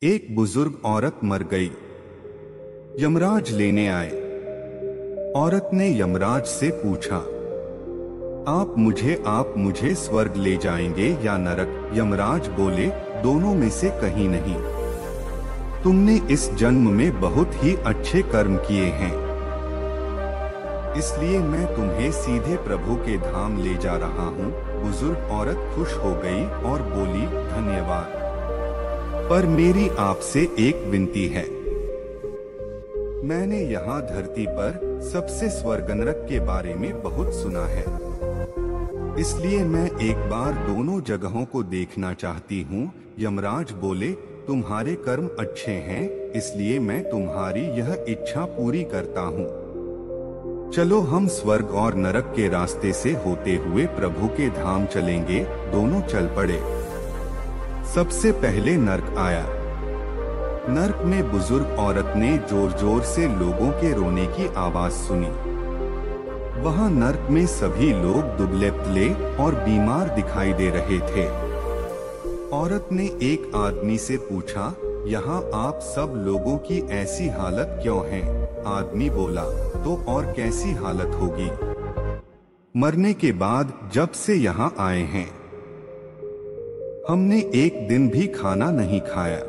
एक बुजुर्ग औरत मर गई। यमराज लेने आए। औरत ने यमराज से पूछा, आप मुझे स्वर्ग ले जाएंगे या नरक? यमराज बोले, दोनों में से कहीं नहीं। तुमने इस जन्म में बहुत ही अच्छे कर्म किए हैं, इसलिए मैं तुम्हें सीधे प्रभु के धाम ले जा रहा हूँ। बुजुर्ग औरत खुश हो गई और बोली, धन्यवाद, पर मेरी आपसे एक विनती है। मैंने यहाँ धरती पर सबसे स्वर्ग नरक के बारे में बहुत सुना है, इसलिए मैं एक बार दोनों जगहों को देखना चाहती हूँ। यमराज बोले, तुम्हारे कर्म अच्छे हैं, इसलिए मैं तुम्हारी यह इच्छा पूरी करता हूँ। चलो हम स्वर्ग और नरक के रास्ते से होते हुए प्रभु के धाम चलेंगे। दोनों चल पड़े। सबसे पहले नरक आया। नरक में बुजुर्ग औरत ने जोर जोर से लोगों के रोने की आवाज सुनी। वहां नरक में सभी लोग दुबले पतले और बीमार दिखाई दे रहे थे। औरत ने एक आदमी से पूछा, यहाँ आप सब लोगों की ऐसी हालत क्यों है? आदमी बोला, तो और कैसी हालत होगी? मरने के बाद जब से यहाँ आए हैं, हमने एक दिन भी खाना नहीं खाया।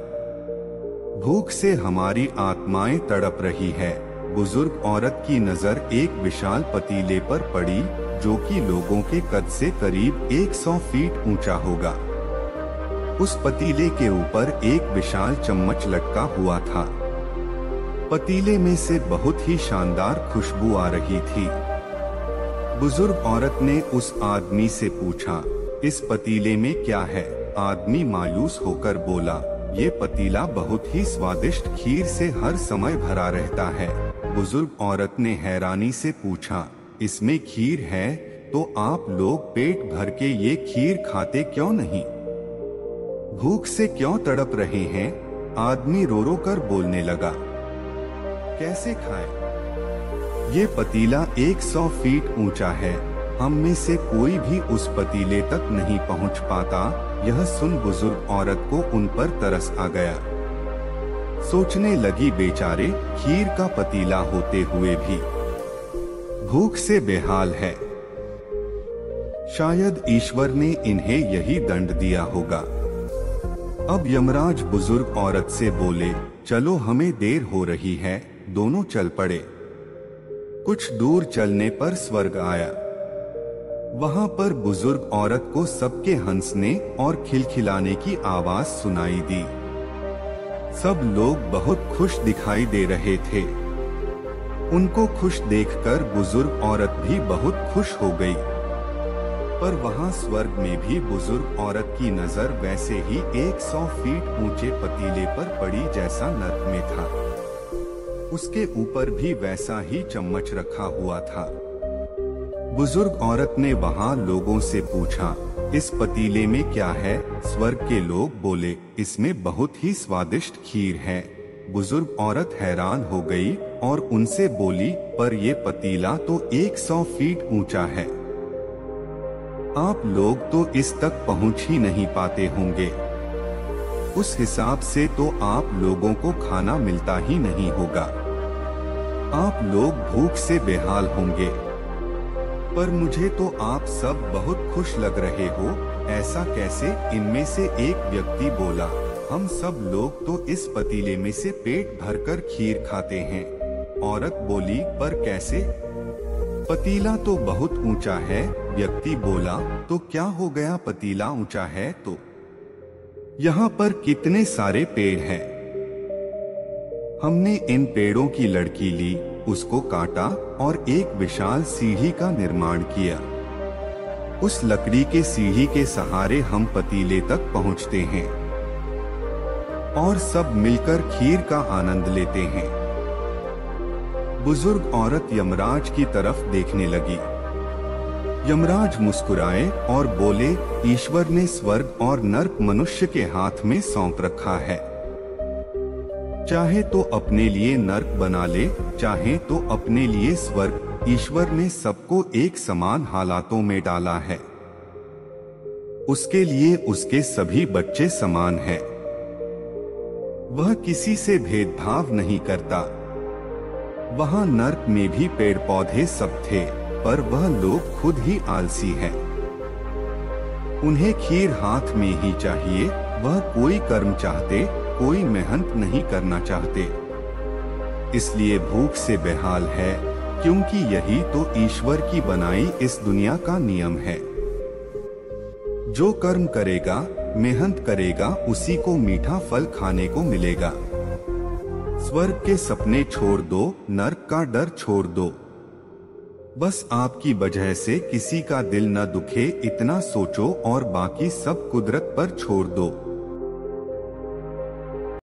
भूख से हमारी आत्माएं तड़प रही है। बुजुर्ग औरत की नजर एक विशाल पतीले पर पड़ी, जो कि लोगों के कद से करीब 100 फीट ऊंचा होगा। उस पतीले के ऊपर एक विशाल चम्मच लटका हुआ था। पतीले में से बहुत ही शानदार खुशबू आ रही थी। बुजुर्ग औरत ने उस आदमी से पूछा, इस पतीले में क्या है? आदमी मायूस होकर बोला, ये पतीला बहुत ही स्वादिष्ट खीर से हर समय भरा रहता है। बुजुर्ग औरत ने हैरानी से पूछा, इसमें खीर है तो आप लोग पेट भर के ये खीर खाते क्यों नहीं? भूख से क्यों तड़प रहे हैं? आदमी रो रो कर बोलने लगा, कैसे खाएं? ये पतीला 100 फीट ऊंचा है, हम में से कोई भी उस पतीले तक नहीं पहुंच पाता। यह सुन बुजुर्ग औरत को उन पर तरस आ गया। सोचने लगी, बेचारे खीर का पतीला होते हुए भी भूख से बेहाल है। शायद ईश्वर ने इन्हें यही दंड दिया होगा। अब यमराज बुजुर्ग औरत से बोले, चलो हमें देर हो रही है। दोनों चल पड़े। कुछ दूर चलने पर स्वर्ग आया। वहां पर बुजुर्ग औरत को सबके हंसने और खिलखिलाने की आवाज सुनाई दी। सब लोग बहुत खुश दिखाई दे रहे थे। उनको खुश देखकर बुजुर्ग औरत भी बहुत खुश हो गई। पर वहां स्वर्ग में भी बुजुर्ग औरत की नजर वैसे ही 100 फीट ऊंचे पतीले पर पड़ी जैसा नरक में था। उसके ऊपर भी वैसा ही चम्मच रखा हुआ था। बुजुर्ग औरत ने वहां लोगों से पूछा, इस पतीले में क्या है? स्वर्ग के लोग बोले, इसमें बहुत ही स्वादिष्ट खीर है। बुजुर्ग औरत हैरान हो गई और उनसे बोली, पर ये पतीला तो 100 फीट ऊंचा है, आप लोग तो इस तक पहुंच ही नहीं पाते होंगे। उस हिसाब से तो आप लोगों को खाना मिलता ही नहीं होगा। आप लोग भूख से बेहाल होंगे। पर मुझे तो आप सब बहुत खुश लग रहे हो, ऐसा कैसे? इनमें से एक व्यक्ति बोला, हम सब लोग तो इस पतीले में से पेट भरकर खीर खाते हैं। औरत बोली, पर कैसे? पतीला तो बहुत ऊंचा है। व्यक्ति बोला, तो क्या हो गया, पतीला ऊंचा है तो यहाँ पर कितने सारे पेड़ हैं। हमने इन पेड़ों की लड़की ली, उसको काटा और एक विशाल सीढ़ी का निर्माण किया। उस लकड़ी के सीढ़ी के सहारे हम पतीले तक पहुंचते हैं और सब मिलकर खीर का आनंद लेते हैं। बुजुर्ग औरत यमराज की तरफ देखने लगी। यमराज मुस्कुराए और बोले, ईश्वर ने स्वर्ग और नरक मनुष्य के हाथ में सौंप रखा है। चाहे तो अपने लिए नरक बना ले, चाहे तो अपने लिए स्वर्ग। ईश्वर ने सबको एक समान हालातों में डाला है। उसके लिए उसके सभी बच्चे समान हैं। वह किसी से भेदभाव नहीं करता। वहाँ नर्क में भी पेड़ पौधे सब थे, पर वह लोग खुद ही आलसी हैं। उन्हें खीर हाथ में ही चाहिए। वह कोई कर्म चाहते, कोई मेहनत नहीं करना चाहते। इसलिए भूख से बेहाल है, क्योंकि यही तो ईश्वर की बनाई इस दुनिया का नियम है। जो कर्म करेगा, मेहनत करेगा, उसी को मीठा फल खाने को मिलेगा। स्वर्ग के सपने छोड़ दो, नर्क का डर छोड़ दो। बस आपकी वजह से किसी का दिल न दुखे, इतना सोचो और बाकी सब कुदरत पर छोड़ दो।